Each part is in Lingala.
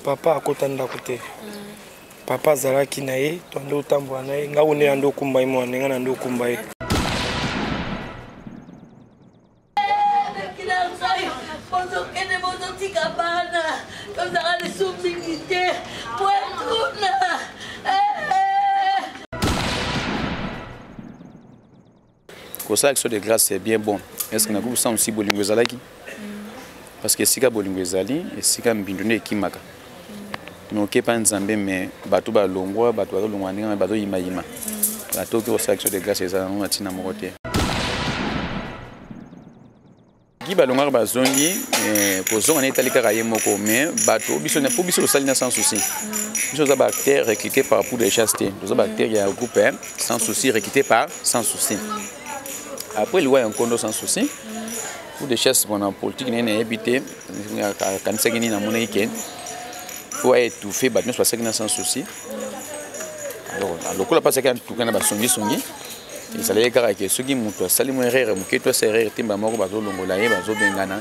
papa akotanda kote. Papa azalaki na ye, toande otambola na ye, nga one ando kumba ye mwana, nga nando kumba ye. Pour ça, l'action de grâce c'est bien bon. Est-ce qu'on a beaucoup ça aussi bolingo ezalaki? Parce que si ka bolingo ezali, et si ka mbindune kimaka. Donc ke pa nzambe mais bato ba longwa, bato ba longwa ninga bato yima yima. Bato ke ça l'action de grâce ezala na tina mokote. Gi ba longwa ba zongi pour zonga na itali kaka yemoko mais bato biso na biso le salina sans souci. Biso za bactère recruté par pour de chasteté. Nous avons bactère il y a un groupe sans souci recruté par sans souci. Après, il y a un condo sans souci. Pour des chasses, on a politique, on a habité. Quand c'est qu'il y a un monnaie, il faut étouffer, mais soit c'est sans souci. Alors, le coup, la passe quand tout le monde a sonné. Il s'allait caractériser ceux qui montent. Salut mon erreur, mon qui toi c'est erreur, timba mort, bazo longolaye, bazo bengana.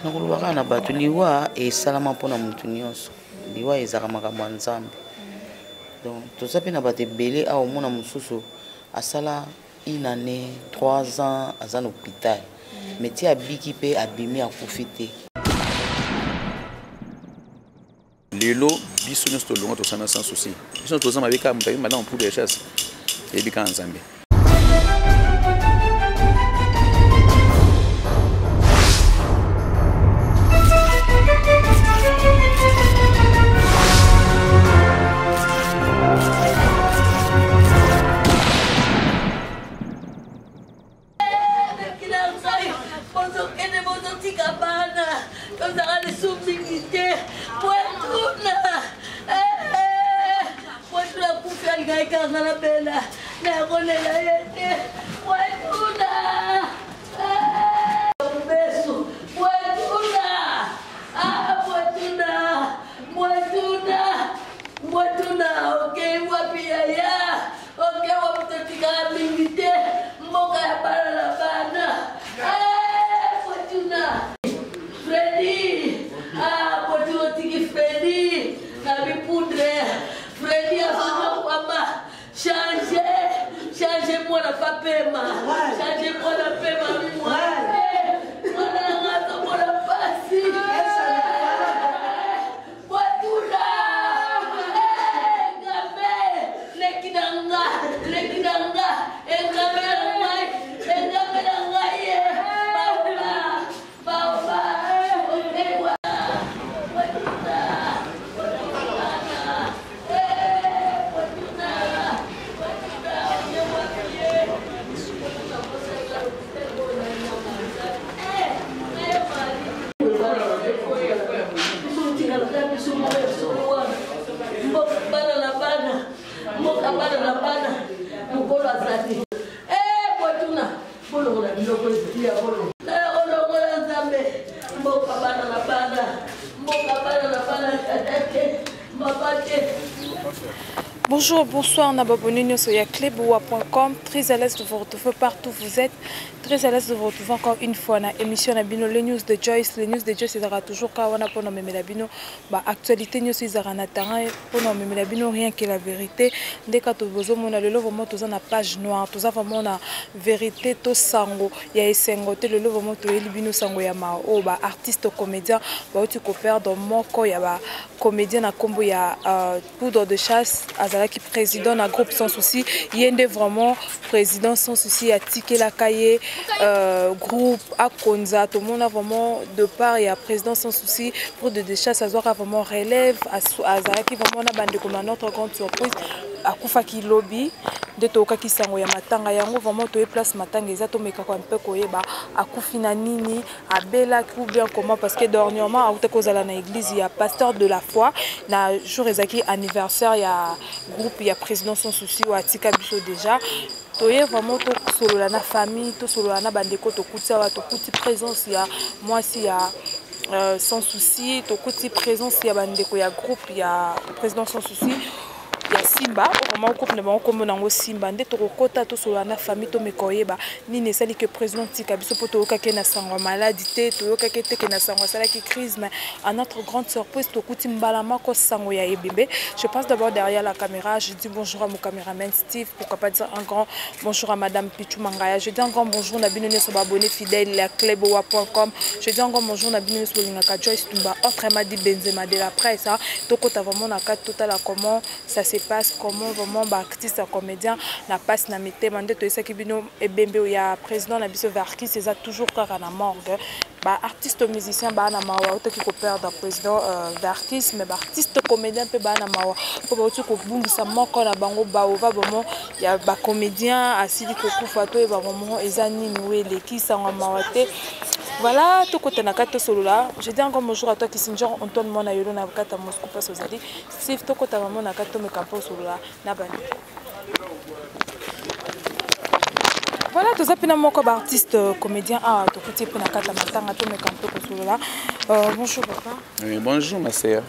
Nakulubaka na bato liwa e salama mpona mutu nyonso. Liwa ezaka makambo ya Nzambe. Donc, tout ça, il a été belé à au monde à Sala, une année, 3 ans, à un hôpital. Mais tu as bikipé à bimi à profiter. Lelo, biso nous to longo to sana sans souci. Biso to sama avec am madame pour des chasses. Et bika Nzambe. Changez-moi la papema. Changez-moi la papema. Bonjour, bonsoir, on a abonné sur yacleboa.com. Très à l'aise de vous retrouver partout où vous êtes. Très à l'aise de vous retrouver encore une fois dans l'émission Nabino, les news de Joyce. Les news de Joyce, c'est toujours quand on a pour nommer Nabino. Actualité, nous sommes en terrain pour nommer Nabino, rien que la vérité. Dès que vous avez le vraiment tous na page noire, tous vraiment na vérité, tout sango. Il y a esengote le vraiment tout elibino sango ya ma o ba artiste comédien, ba tu coopères dans moko ya ba comédien na combo ya poudre de chasse azalaki président na groupe sans souci. Yende vraiment président sans souci a tiqué la cahier. Groupe à Konza, tout le monde a vraiment de part et à président sans souci pour de déchets, ça doit vraiment relève à Zaki vraiment na bande comme notre grande surprise à Koufaki lobby de toka ki sango ya matanga yango vraiment to place matanga ezato meka kwa mpe koyeba akufina nini abela ou bien comment parce que dernièrement a kozala na église ya pasteur de la foi na jour ezaki anniversaire ya groupe ya président sans souci ou atika biso déjà toye vraiment to solo la na famille to solo la na bandeko to kutia wa to kuti présence ya moi si ya sans souci to kuti présence ya bandeko ya groupe ya président sans souci ya Simba vraiment couple ne ba kombo nango Simba nde to kokota to solo na famille to mekoyeba nini esali que président tika biso poto okake na sango maladie te to okake te ke na sango sala ki crise mais à notre grande surprise to kuti mbalama ko sango ya ebembe. Je passe d'abord derrière la caméra, je dis bonjour à mon caméraman Steve, pourquoi pas dire un grand bonjour à madame Pichou Mangaya, je dis un grand bonjour à Binoune sur abonné fidèle à cleboa.com, je dis un grand bonjour à Binoune sur Lingaka Joyce Tumba, autrement dit Benzema de la presse, donc tu as vraiment la carte totale à comment ça se passe, comment vraiment artiste comédien la passe na mete mandé to esaki bino ebembe ou ya président na biso Varkis c'est ça toujours kaka na morgue ba artiste musicien ba na mawa auto qui ko perdre président Varkis mais ba artiste comédien pe ba na mawa ko ba uti ko bungisa moko na bango ba ova vraiment ya ba comédien asili ko kufa to e ba moment ezani niwele ki sanga mawa te. Voilà, tout côté na carte solo là. Je dis encore bonjour à toi qui s'injure Antoine Mona Yolo na carte Moscou pas aux alliés. Si tout côté maman na carte me campo solo là na bani. Voilà, tous ces petits mots artistes comédiens ah tout côté pour na carte matanga to me campo solo là. Bonjour papa. Oui, bonjour ma sœur.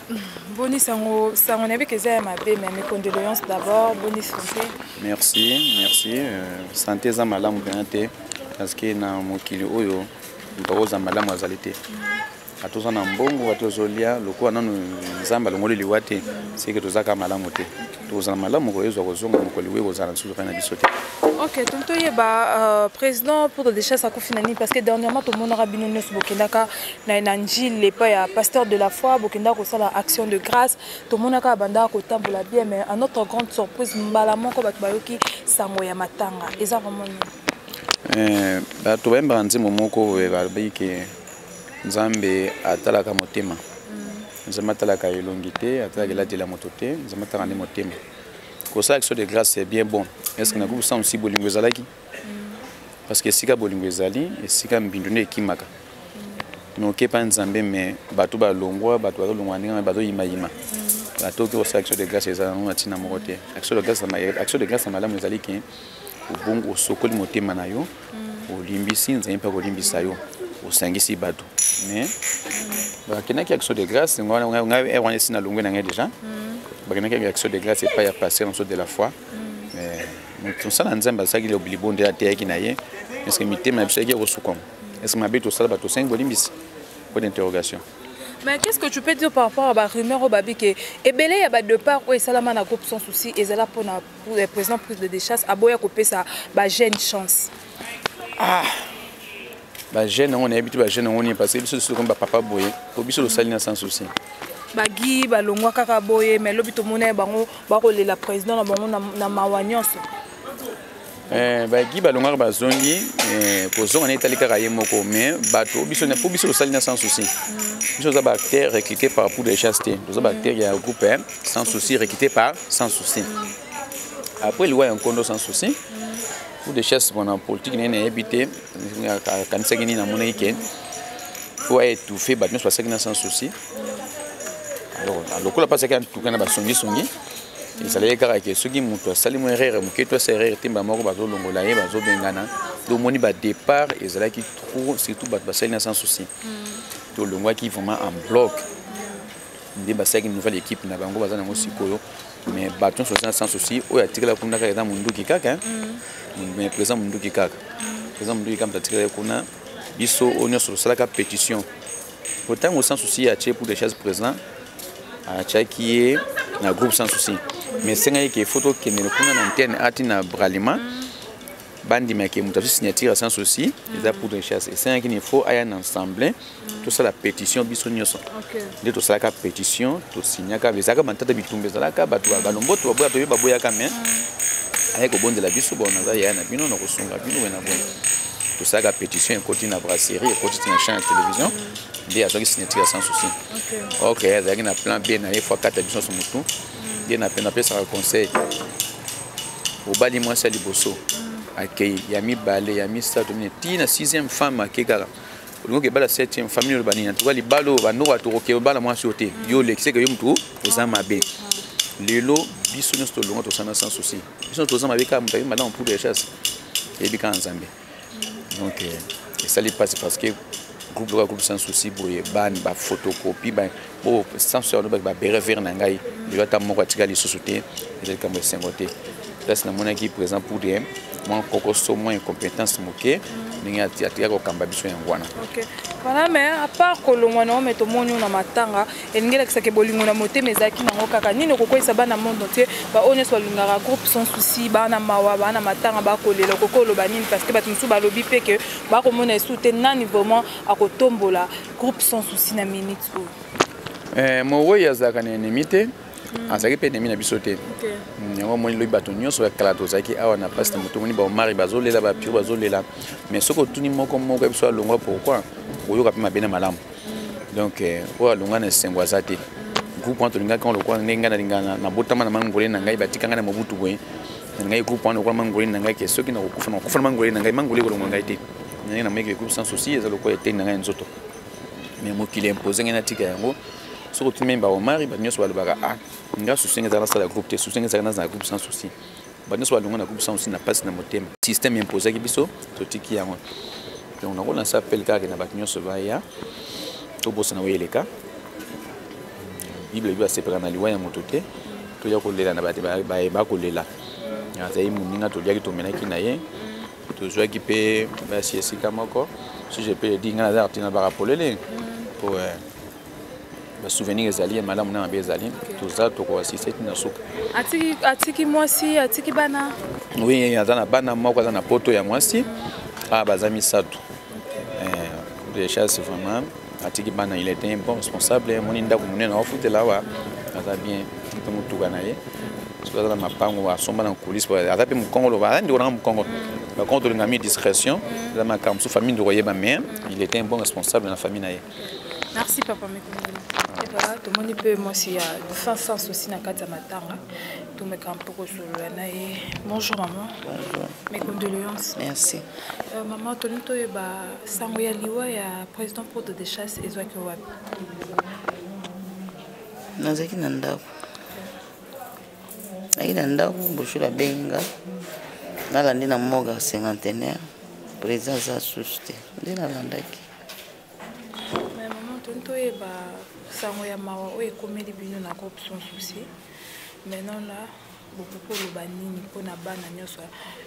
Boni sango nabi que j'ai ma bé mais mes condoléances d'abord, boni santé. Merci. Santé za malamu benate parce que na mokili oyo bakoza malamu azali te atoza na mbongo atozolia lokola nanu nzambe alongoli liwa te seke tozaka malamu te tozala malamu koyezwa kozonga mokoli we kozala nsusu mpe na biso te. Ok, tonto yeba président pour des chasses à Kofinani parce que dernièrement tout le monde a bien nyonso bokendaka na njil le pa ya pasteur de la foi bokendaka kosala action de grâce tout le monde a banda ko tambola bien mais à notre grande surprise mbala moko bato bayoki sango ya matanga eza vraiment bato bayembaka nzembo moko balobi ke nzambe atalaka motema nzambe atalaka elongi te atalaka elatela moto te nzambe atalaka nde motema kosala action de grâce c'est bien bon est ce que nakobisa aussi bolingo ezalaki parce que esika bolingo ezali esika mbindu nde ekimaka mais okepa nzambe mais bato balongwa bato bazolongwa ndenge bato yimayima bato oke kosala action de grâce ezala nango na ntina moko te action de grâce ya malamu ezali ke ubongo osokoli motema na yo olimbisi nzambe mpe kolimbisa yo osangisi bato mais bakendaki action de grâce ngai wana esi nalongwe na ngai déjà bakendaki action de grâce epai ya pasteur mosusu de la foi tosala nzambe asalaki lobilibo nde ateyaki na ye parce que mitema na biso yaki ekosukama est-ce mabe tosala bato osengi bolimbisi point d'interrogation. Mais qu'est-ce que tu peux dire par rapport à la rumeur au babi que ebele ya ba départ ou salama na groupe sans souci et là pour le président prise de déchasse aboya couper ça ba jeune chance ba jeune on est habitué ba jeune on est passé biso sur comme papa boye ko biso le salina sans souci bagi balongwa kaka boye mais lobi to mona bango ba ko la président na bango na mawanyonso bagi balongwa ba zongi pozonga na italika ka yemoko mais bato biso na biso le salina sans souci biso za bactère recruté par pour de chasteté za bactère il y a un groupe sans souci recruté par sans souci après il y a un condo sans souci pour des chasses pendant politique n'est habité quand c'est gagné dans mon week-end faut étouffer battre soit c'est sans souci alors le pas c'est quand tout kana ba songi et ça les gars qui ceux qui montent sali mo erreur mo keto c'est erreur timba moko bazo longola ye bazo bengana do moni ba départ et ça là qui trop surtout ba sali sans souci to longwa qui vraiment en bloc ndi ba c'est une nouvelle équipe na bango bazana mo sikoyo mais baton sans souci o ya tikala kuna ka dans mundu kikaka mais présent mundu kikaka présent mundu kikaka tikala kuna biso onyo sur la pétition autant au sans souci à pour des choses présents à qui est un groupe sans souci mais c'est vrai que photo qui ne kuna na antenne atina bralima bandi mais qui muta signature sans souci et pour des choses et c'est vrai qu'il faut aller ensemble tout ça la pétition biso nyoso de tout ça la pétition tout signer ka bezaka mantata bitumbe za la ka batu balombo to boya to baboya ka mais avec au bon de la biso bon na ya na bino na kosunga bino na bon tout ça la pétition côté na brasserie et côté na chaîne télévision de à qui signature sans souci OK ça na plan B na fois 4 biso sur mutu de na pena pesa conseil au bali moi ça liboso accueil yami balé yami ça domine tina 6e femme akekala donc bala 7e famille urbanine en tout cas li balo bano wa to ke bala moi soté yo lexe que yo mutu ozama be lelo biso nyosto longo to sana sans souci biso to ozama be ka mutu mala on pour des chasses et bi ka nzambe donc et ça li passe parce que groupe sans souci pour les ban ba photocopie ba bon sans souci on ba bere vers nangai il va tamo kwa tika li société et comme 50 là c'est mon équipe présent pour des moi koko so moins incompétence moké ningi atia ko kamba biso yangwana. OK. Voilà, mais à part que le mono met au monde na matanga et ngela que bolingo na moté mezaki nango kaka nini koko isaba na monde entier ba on soit lingara groupe sans souci ba na mawa ba na matanga ba kolela koko lo banini parce que ba tumusu ba lobi pe que ba ko mona soutenir nani vraiment à ko tombola groupe sans souci na minute mo woya zaka na limité azaki pe nemi na bisote yango moni lobi bato nyonso ya kala tozaki awa na place na moto moni ba mari bazolela ba pire bazolela mais soko tuni moko biso alongwa pourquoi oyoka pe mabene malamu donc o alongwa na sengwa zate groupe wana tolinga quand lokwa ndenga na lingana na botama na mangole na ngai batikanga na mobutu boye ngai groupe wana lokwa mangole na ngai ke soki na kokufa na mangole na ngai mangole ko longa ngai te ngai na meke groupe sans souci eza lokwa ete na ngai nzoto mais mokili imposer ngai na tika yango soko tuni memba o mari ba nyonso balobaka nga souci za la sala groupe te souci za na groupe sans souci ba nyonso balonga na groupe sans souci na passe na motema système imposé ki biso to tiki yango donc on a ça appelle kaka na ba nyonso ba ya to bossa na weleka bible biba separa na liwa ya motote to ya kolela na ba kolela ya zai muninga to liaki to menaki na ye to joa ki pe ba siesi kamoko si je peux dire nga na artina ba rapolele pour le souvenir ezali malamu na bezali toza to ko assisté na suka atiki mwasi atiki bana oui azana bana moko azana poto ya mwasi bazami sato de chasse vraiment atiki bana il était un bon responsable moni ndako munene na ofute lawa aza bien tout mutuka na ye so azana mapango asomba na coulisse pour azape mukongo lo ba ndi ona mukongo par contre le ngami discrétion la makam sous famille de royaume mais il était un bon responsable dans la famille na ye. Merci papa Mekondo. Et voilà, tout le monde peut moi si fin sens aussi na kata matanga. Tout me campo ko solo na e. Bonjour maman. Bonjour. Mes condoléances. Merci. Maman tonito e ba sango ya liwa ya président pour de chasse ezwaki wapi. Nazaki na ndako. Aina ndako boshula benga. Nalandi na moga cinquantenaire. Président za suste. Ndina landaki. Tonto ba sango ya mawa o ekomeli bino na groupe sans souci. Maintenant là beaucoup pour le banini pour na bana nyonso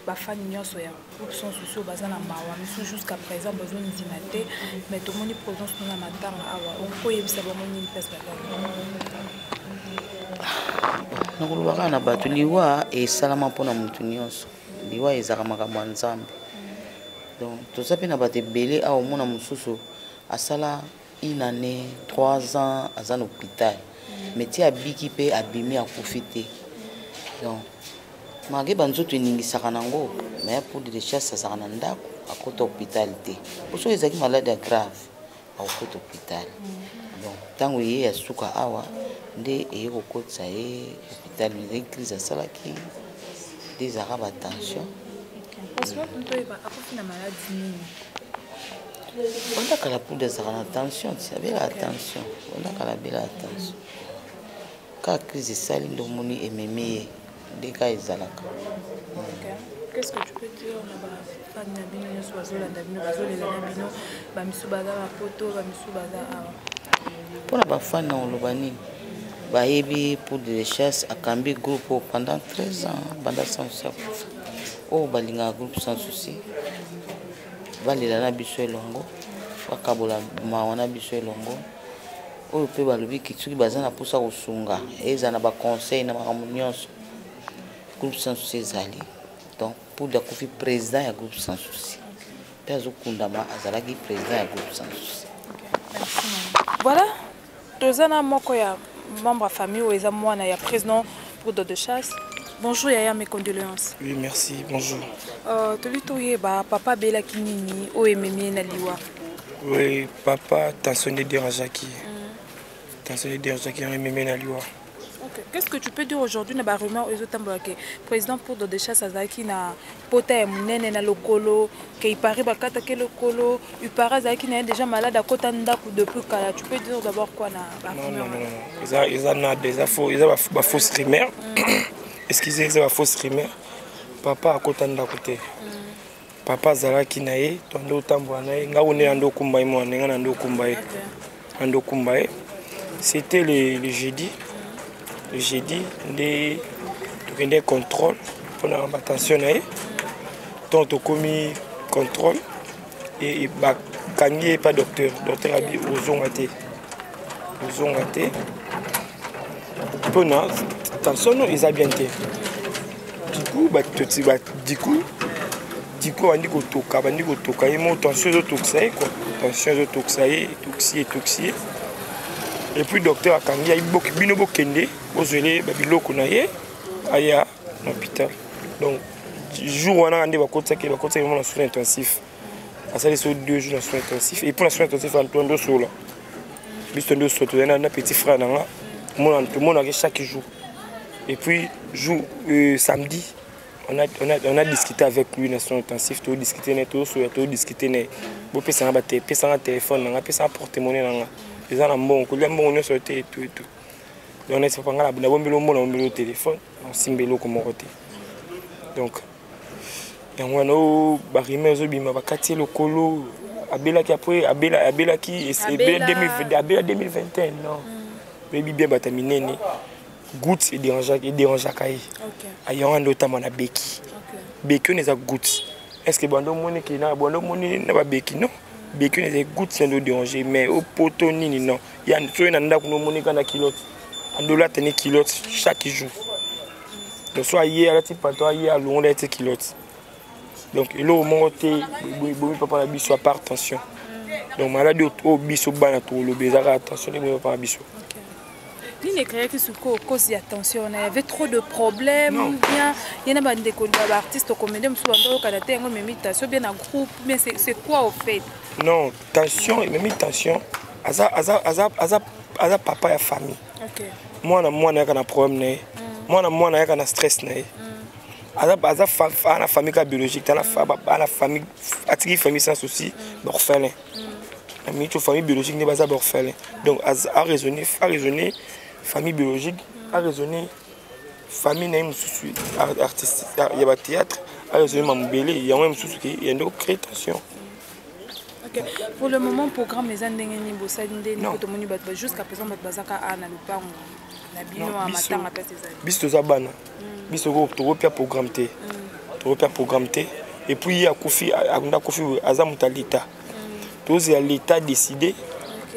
ba fan nyonso ya groupe sans souci bazana mawa mais jusqu'à présent besoin d'imiter mais tout moni présence na matanga awa on peut yebisa ba moni pesa ba nakuluba na bato liwa e salama pona mutu nyonso liwa ezaka makambo nzambe donc toza pe na bato belé a omona mususu asala une année 3 ans à un hôpital mais tu as biki pe abimi à profiter donc malgré banzo tu ningi sakanango mais pour des recherches ça na ndako à côté hôpital té pour ceux qui malade grave à côté hôpital donc tango yé ya suka awa ndé e ko kotsa e hôpital mais crise à salaki des arabes attention parce que on peut pas après na maladie nini. On a qu'à la poudre de attention, tu savais l'attention. On a qu'à la belle attention. Quand crise saline de moni et mémé, des cas ils alaka. Qu'est-ce que tu peux dire na fan na bino nyo soazola na bino bazolela na bino ba misubaza ba poto ba misubaza awa. Pour la fan na olobani ba yebi pour de chasse à cambi groupe pendant 13 ans, pendant sans souci. Oh balinga groupe sans souci. Balela na biso elongo bakabola mawana biso elongo oyo pe balobi kitsuki baza na posa kosunga eza na ba conseil na makambo nyonso groupe sans souci ezali donc pour de kofi président ya groupe sans souci pe azokundama azalaki président ya groupe sans souci. Voilà tozana moko ya membre ya famille ou eza mwana ya président pour de chasse. Bonjour Yaya, mes condoléances. Oui, merci, bonjour. Papa Bela Kinini, Oememi Naliwa. Oui, papa, tensionné Derajaki. Tensionné Derajaki, Oememi Naliwa. Qu'est-ce que tu peux dire aujourd'hui na rumeur aux autres que président pour de chasse Azaki na pota munene na lokolo que il paraît bakata que lokolo il paraît Azaki na déjà malade à kota ndaku depuis kala. Tu peux dire d'abord quoi na non ils en a déjà faux, ils ont ba fausse rumeur. Excusez, c'est la fausse rumeur. Papa à côté de côté. papa azalaki na ye tondo otambola na ye nga one ando kumba ye mwana nga na ndo kumba ye ando kumba ye. C'était le jeudi. Le jeudi nde tokende contrôle mpona batension na ye ntongo tokomi contrôle et bakangi ye pa docteur abi ozonga te mpona tension no eza bien te. Du coup bandi kotoka ye mo tension ezotokisa ye quoi, tension ezotokisa ye etoxie et puis docteur akangi ye bino bokende bozwele babiloko na ye aya na hôpital. Donc jour wana nde bakotisaki mo na soins intensifs asali so 2 jours na soins intensifs et pour la soins intensifs antondo sola biso ndo soto na petit frère nanga monaki chaque jour. Et puis jour samedi on a discuté avec lui na soins intensifs, to discuter net to discuter ne bo pesa ba téléphone nanga pesa porte-monnaie nanga eza na mbongo kolia mbongo nyonso te et tout. Donc on est pas ngala na bombelo mona bombelo téléphone on simbelo comme côté. Donc yango no barime zo bima bakati lokolo abelaki après abelaki et abela 2021 non baby bien bataminene goutte et dérangeaka kai ayanga ndotama na beki beki on eza goutte. Est-ce que bando moni ki na bando moni na ba beki non beki on eza goutte c'est de déranger mais au poto nini non ya so na ndako no moni kana kilote andola tenir kilote chaque jour. Donc soit hier la type pantalon hier à long la kilote. Donc il au monté bomi papa na biso à part tension. Donc maladie au biso bana to le bezara attention les papa na biso. Il n'est créé que ce cause d'attention, il y avait trop de problèmes, bien il y en a des artistes comédiens au Canada, bien un groupe, mais c'est quoi au fait? Non, tension, même tension, aza papa et famille. Moi na kana problème moi na kana stress na. Aza famille biologique, la famille attirer famille sans souci, orphelin. La famille biologique n'est pas orphelin. Donc à raisonner famille biologique, à raisonner famille naïm souci artistique, il y a théâtre, à raisonner mamubélé, il y a même souci qui y a une création. OK. Pour le moment programme les andengeni bossa ndé jusqu'à présent bazaka ana lupango na bino amatanga pesa ezali. Biso za bana. Biso to repère programme té. To repère programme té et puis ya Kofi akunda Kofi azamuta l'état. Tous ya l'état décidé.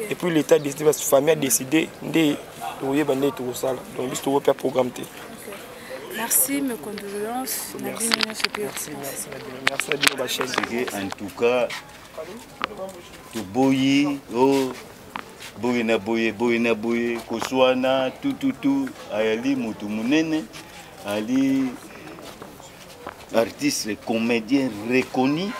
Et puis l'état décidé parce que famille a décidé ndé donc biso to repère programme té. Merci, mes condoléances. Merci Nadine Bachel. En tout cas, tout boyi, boyi na boye, koswana, tout, ayali mutu munene, ali artiste, comédien reconnu.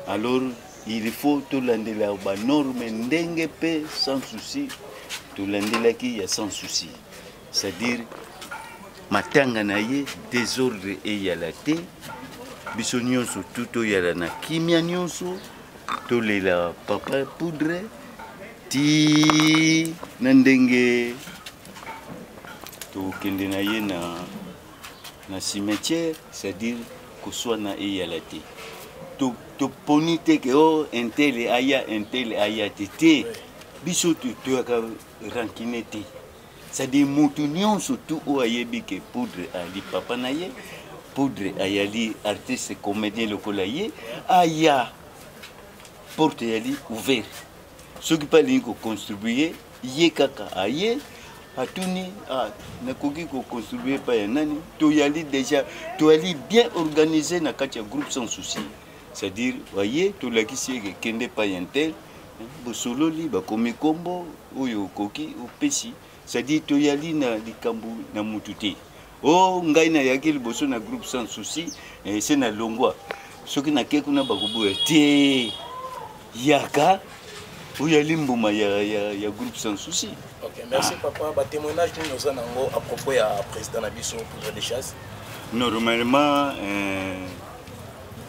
Alors, il faut tout l'andela ba norme ndenge pe sans souci, tout l'andela qui y a sans souci. C'est-à-dire matanga na ye désordre eyala te biso nyonso tuto yala na kimia nyonso tolela papa poudre ti na ndenge tokende na ye na cimetière, c'est-à-dire koswana eyala te to poni te ke o intel aya te biso toyaka rankine te. C'est-à-dire mutu nyonso tout o ayebi ke poudre ali papa na ye poudre ayali artiste comédien lokola ye aya porte yali ouvert ceux qui parlent ko contribuer ye kaka aye atuni nakoki ko contribuer pa ya nani to yali déjà to yali bien organisé na kati ya groupe sans souci. C'est-à-dire voyez to la kisi ke kende pa yentel bo sololi ba komi kombo oyo koki opesi. C'est-à-dire que yali na likambu na mututi. Oh ngai na yaki liboso na groupe sans souci et c'est na longwa. Soki na keku na bakubu te yaka ou yali mbuma ya groupe sans souci. OK, merci papa. Ba témoignage nous en ango à propos ya président Nabiso pour des chasses. Normalement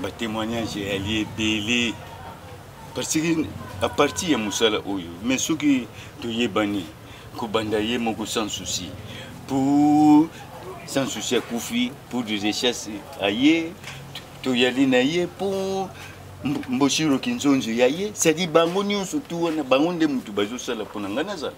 ba témoignage ali belé parce que à partir ya musala oyo mais soki to yebani Kobandaye moko sans souci. Pour sans souci à Kofi, pour des recherches aïe, to yali naïe pour Mboshiro Kinzonzo yaye c'est-à-dire bango nyonso tu wana bango nde mutu bazosala mpona nga nazala